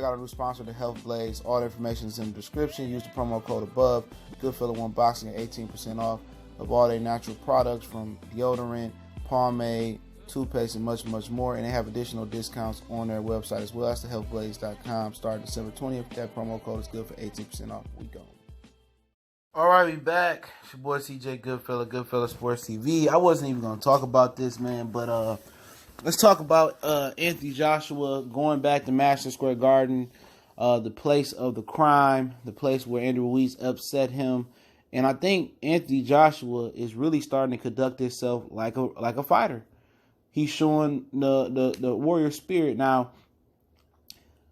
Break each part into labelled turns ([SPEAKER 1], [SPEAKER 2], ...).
[SPEAKER 1] check out our new sponsor, the Health Blaze. All the information is in the description. Use the promo code above. Goodfella One Boxing at 18% off of all their natural products, from deodorant, pomade, toothpaste, and much, much more. And they have additional discounts on their website as well. That's thehealthblaze.com. Starting December 20th. That promo code is good for 18% off. We go. All right, we back. It's your boy CJ Goodfella Sports TV. I wasn't even going to talk about this, man, but let's talk about Anthony Joshua going back to Madison Square Garden, the place of the crime, the place where Andy Ruiz upset him. And I think Anthony Joshua is really starting to conduct himself like a fighter. He's showing the warrior spirit. Now,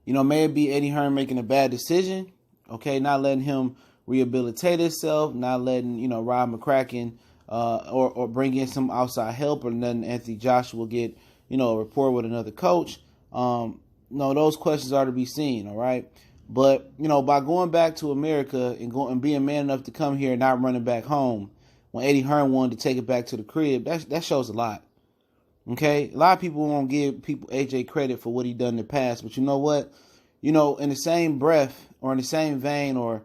[SPEAKER 1] maybe Eddie Hearn making a bad decision, okay, not letting him rehabilitate himself, not letting, Rob McCracken or bring in some outside help, or letting Anthony Joshua get, a rapport with another coach. No, those questions are to be seen, all right? But, by going back to America and being man enough to come here and not running back home, when Eddie Hearn wanted to take it back to the crib, that shows a lot. Okay? A lot of people won't give AJ credit for what he done in the past, but you know what? In the same breath or in the same vein or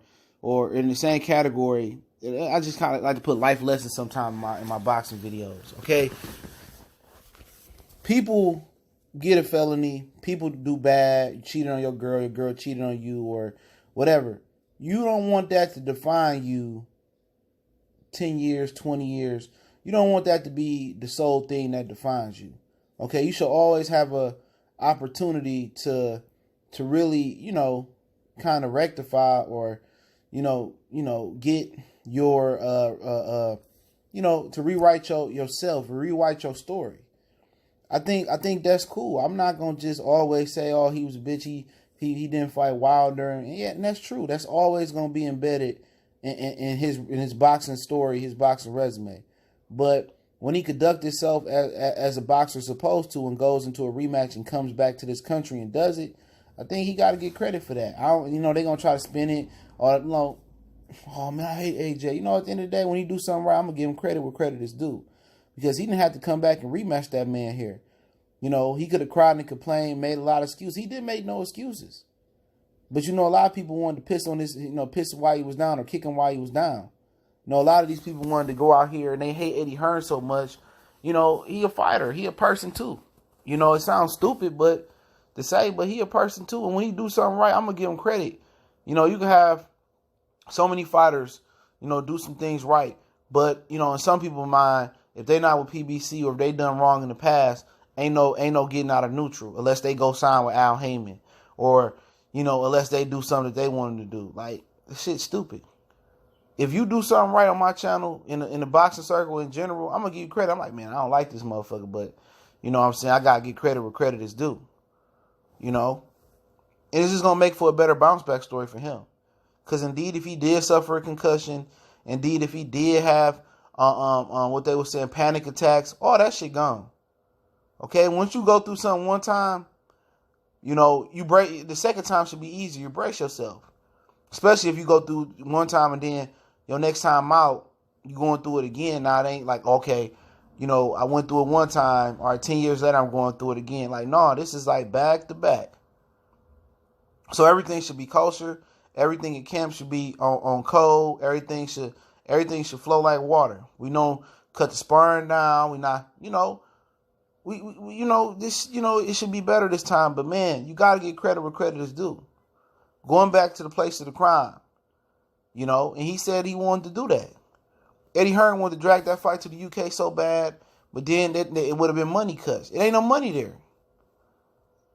[SPEAKER 1] in the same category, I just kind of like to put life lessons sometime in my boxing videos, okay? People get a felony, people do bad, you cheated on your girl cheated on you, or whatever. You don't want that to define you 10 years, 20 years. You don't want that to be the sole thing that defines you, okay? You should always have a opportunity to really, kind of rectify or get your, to rewrite yourself, rewrite your story. I think that's cool. I'm not going to just always say, oh, he was a bitch, he didn't fight Wilder. And that's true. That's always going to be embedded in his boxing story, his boxing resume. But when he conducts himself as a boxer supposed to and goes into a rematch and comes back to this country and does it, I think he got to get credit for that. They're going to try to spin it. Or, oh, man, I hate AJ. At the end of the day, when he do something right, I'm going to give him credit where credit is due. Because he didn't have to come back and rematch that man here. He could have cried and complained, made a lot of excuses. He didn't make no excuses. But, a lot of people wanted to piss on his, piss while he was down or kick him while he was down. A lot of these people wanted to go out here and they hate Eddie Hearn so much. He a fighter. He a person too. It sounds stupid but he a person too. And when he do something right, I'm going to give him credit. You can have so many fighters, do some things right. But, in some people's mind, if they're not with PBC or if they done wrong in the past, ain't no getting out of neutral unless they go sign with Al Heyman or, unless they do something that they wanted to do. Like, this shit's stupid. If you do something right on my channel in the boxing circle in general, I'm going to give you credit. I'm like, man, I don't like this motherfucker, but, I got to get credit where credit is due. And it's just going to make for a better bounce back story for him. Because indeed, if he did suffer a concussion, indeed, if he did have what they were saying, panic attacks, all that shit gone. Okay, once you go through something one time, you break. The second time should be easier. You brace yourself, especially if you go through one time and then your next time out, you going through it again. Now it ain't like, okay, I went through it one time. All right, 10 years later, I'm going through it again. Like, no, this is like back to back. So everything should be kosher. Everything in camp should be on code. Everything should flow like water. We know cut the sparring down. We not, this, it should be better this time. But man, you got to get credit where credit is due. Going back to the place of the crime, and he said he wanted to do that. Eddie Hearn wanted to drag that fight to the UK so bad, but then it would have been money cuts. It ain't no money there.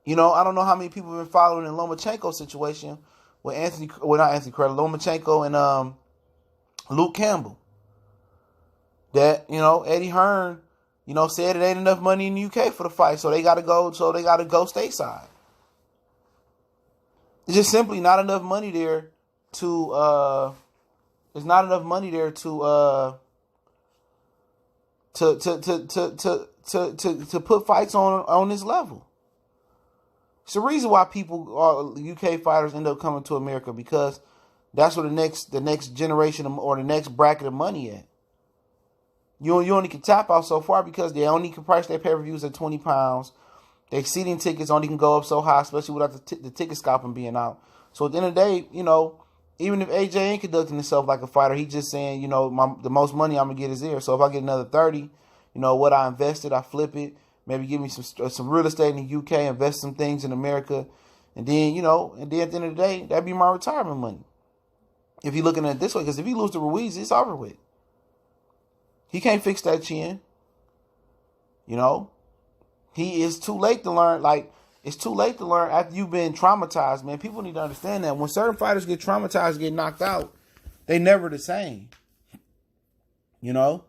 [SPEAKER 1] I don't know how many people have been following the Lomachenko situation with Lomachenko and Luke Campbell. That, Eddie Hearn, said it ain't enough money in the UK for the fight, so they gotta go stateside. It's just simply not enough money there to put fights on this level. It's the reason why UK fighters end up coming to America, because that's where the next generation or the next bracket of money at. You only can tap out so far because they only can price their pay-per-views at 20 pounds. Their seating tickets only can go up so high, especially without the ticket scalping being out. So at the end of the day, you know, even if AJ ain't conducting himself like a fighter, he just saying, you know, the most money I'm gonna get is here. So if I get another 30, you know, what I invested, I flip it. Maybe give me some real estate in the UK, invest some things in America, and then, you know, and then at the end of the day, that'd be my retirement money. If you're looking at it this way, because if he loses to Ruiz, it's over with. He can't fix that chin. You know, he is too late to learn. Like, it's too late to learn after you've been traumatized, man. People need to understand that when certain fighters get traumatized, get knocked out, they never the same. You know,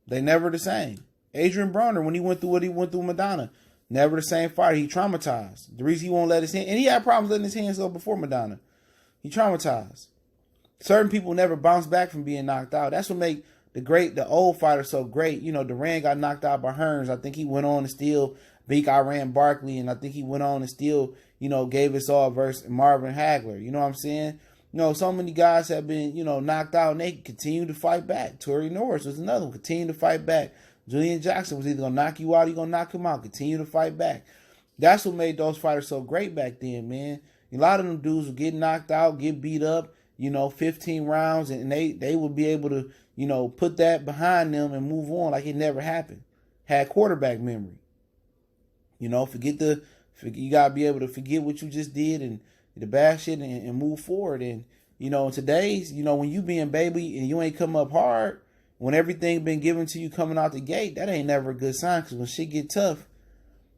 [SPEAKER 1] they never the same. Adrian Broner, when he went through what he went through with Madonna, never the same fighter. He traumatized. The reason he won't let his hand, and he had problems letting his hands go before Madonna. He traumatized. Certain people never bounce back from being knocked out. That's what make the old fighter so great. You know, Duran got knocked out by Hearns. I think he went on to still beat Iran Barkley, and I think he went on and still, you know, gave us all versus Marvin Hagler. You know what I'm saying? You know, so many guys have been, you know, knocked out, and they continue to fight back. Torrey Norris was another one, continue to fight back. Julian Jackson was either going to knock you out or you're going to knock him out. Continue to fight back. That's what made those fighters so great back then, man. A lot of them dudes would get knocked out, get beat up, you know, 15 rounds, and they would be able to, you know, put that behind them and move on like it never happened. Had quarterback memory. You know, you got to be able to forget what you just did and the bad shit and move forward. And, you know, in today's, you know, when you being baby and you ain't come up hard, when everything been given to you coming out the gate, that ain't never a good sign, because when shit get tough,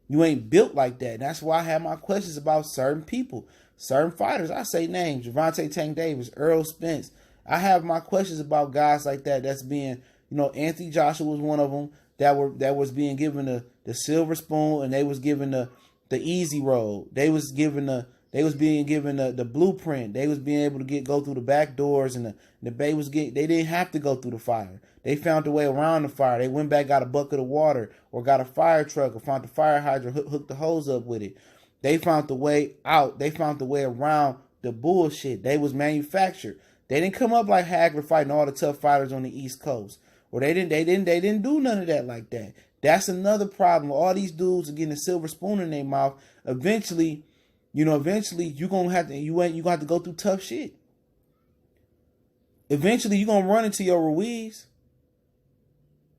[SPEAKER 1] you ain't built like that. And that's why I have my questions about certain people, certain fighters. I say names: Gervonta Tank Davis, Earl Spence. I have my questions about guys like that. That's being, you know, Anthony Joshua was one of them that was being given the silver spoon, and they was given the easy road. They was being given the blueprint. They was being able to go through the back doors, and they didn't have to go through the fire. They found a way around the fire. They went back, got a bucket of water, or got a fire truck, or found the fire hydrant, hooked the hose up with it. They found the way out. They found the way around the bullshit. They was manufactured. They didn't come up like Hagler fighting all the tough fighters on the East Coast. Or they didn't do none of that like that. That's another problem. All these dudes are getting a silver spoon in their mouth. Eventually you're gonna have to go through tough shit. Eventually you're gonna run into your Ruiz.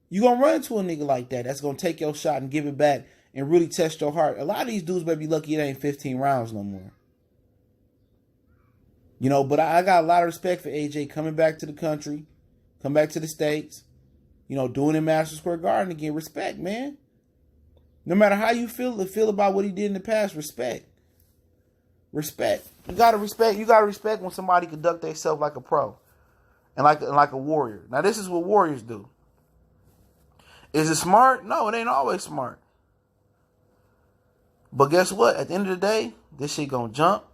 [SPEAKER 1] You're gonna run into a nigga like that that's gonna take your shot and give it back and really test your heart. A lot of these dudes may be lucky it ain't 15 rounds no more. You know, but I got a lot of respect for AJ coming back to the country, come back to the States, you know, doing in Madison Square Garden again. Respect, man. No matter how you feel about what he did in the past, respect. Respect. You gotta respect when somebody conduct themselves like a pro and like a warrior. Now, this is what warriors do. Is it smart? No, it ain't always smart. But guess what? At the end of the day, this shit gonna jump,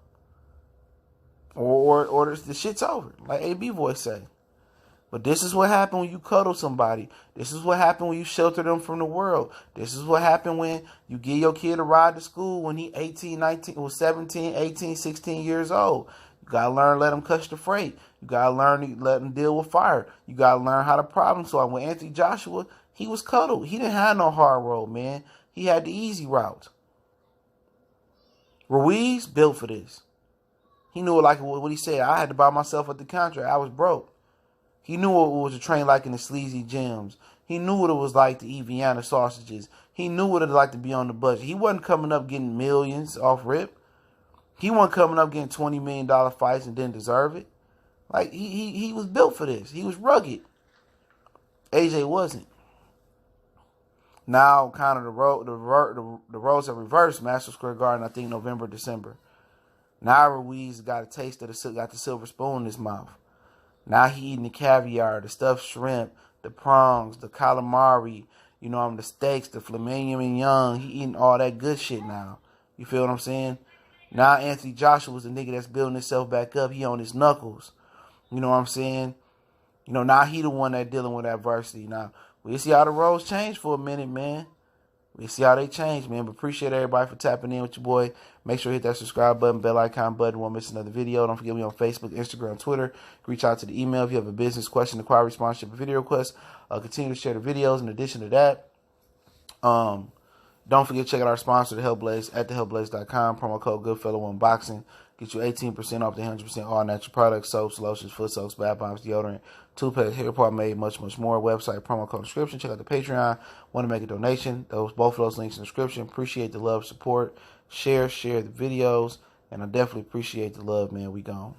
[SPEAKER 1] or the shit's over, like AB voice say. But this is what happened when you cuddle somebody. This is what happened when you shelter them from the world. This is what happened when you give your kid a ride to school when he 18, 19, or 17, 18, 16 years old. You got to learn to let him catch the freight. You got to learn to let him deal with fire. You got to learn how to problem solve. When Anthony Joshua, he was cuddled. He didn't have no hard road, man. He had the easy route. Ruiz built for this. He knew it like what he said. I had to buy myself at the contract. I was broke. He knew what it was to train like in the sleazy gyms. He knew what it was like to eat Vienna sausages. He knew what it was like to be on the budget. He wasn't coming up getting millions off rip. He wasn't coming up getting $20 million fights and didn't deserve it. Like, he was built for this. He was rugged. AJ wasn't. Now, kind of the roles have reversed. Madison Square Garden, I think November, December. Now Ruiz got a taste of got the silver spoon in his mouth. Now he eating the caviar, the stuffed shrimp, the prawns, the calamari, the steaks, the filet mignon. He eating all that good shit now. You feel what I'm saying? Now Anthony Joshua was the nigga that's building himself back up. He on his knuckles. You know what I'm saying? Now he the one that dealing with adversity. Now, we see how the roles change for a minute, man. We see how they change, man. But appreciate everybody for tapping in with your boy. Make sure you hit that subscribe button, bell icon button. Won't miss another video. Don't forget me on Facebook, Instagram, Twitter. Reach out to the email if you have a business question, inquiry, sponsorship, or video request. Continue to share the videos. In addition to that, Don't forget to check out our sponsor, The Hellblaze, at thehellblaze.com. Promo code GoodFellowUnboxing. Get you 18% off the 100% all natural products, soaps, lotions, foot soaps, bath bombs, deodorant, toothpaste, hair pomade, much more. Website, promo code description. Check out the Patreon. Want to make a donation? Both of those links in the description. Appreciate the love, support. Share the videos. And I definitely appreciate the love, man. We gone.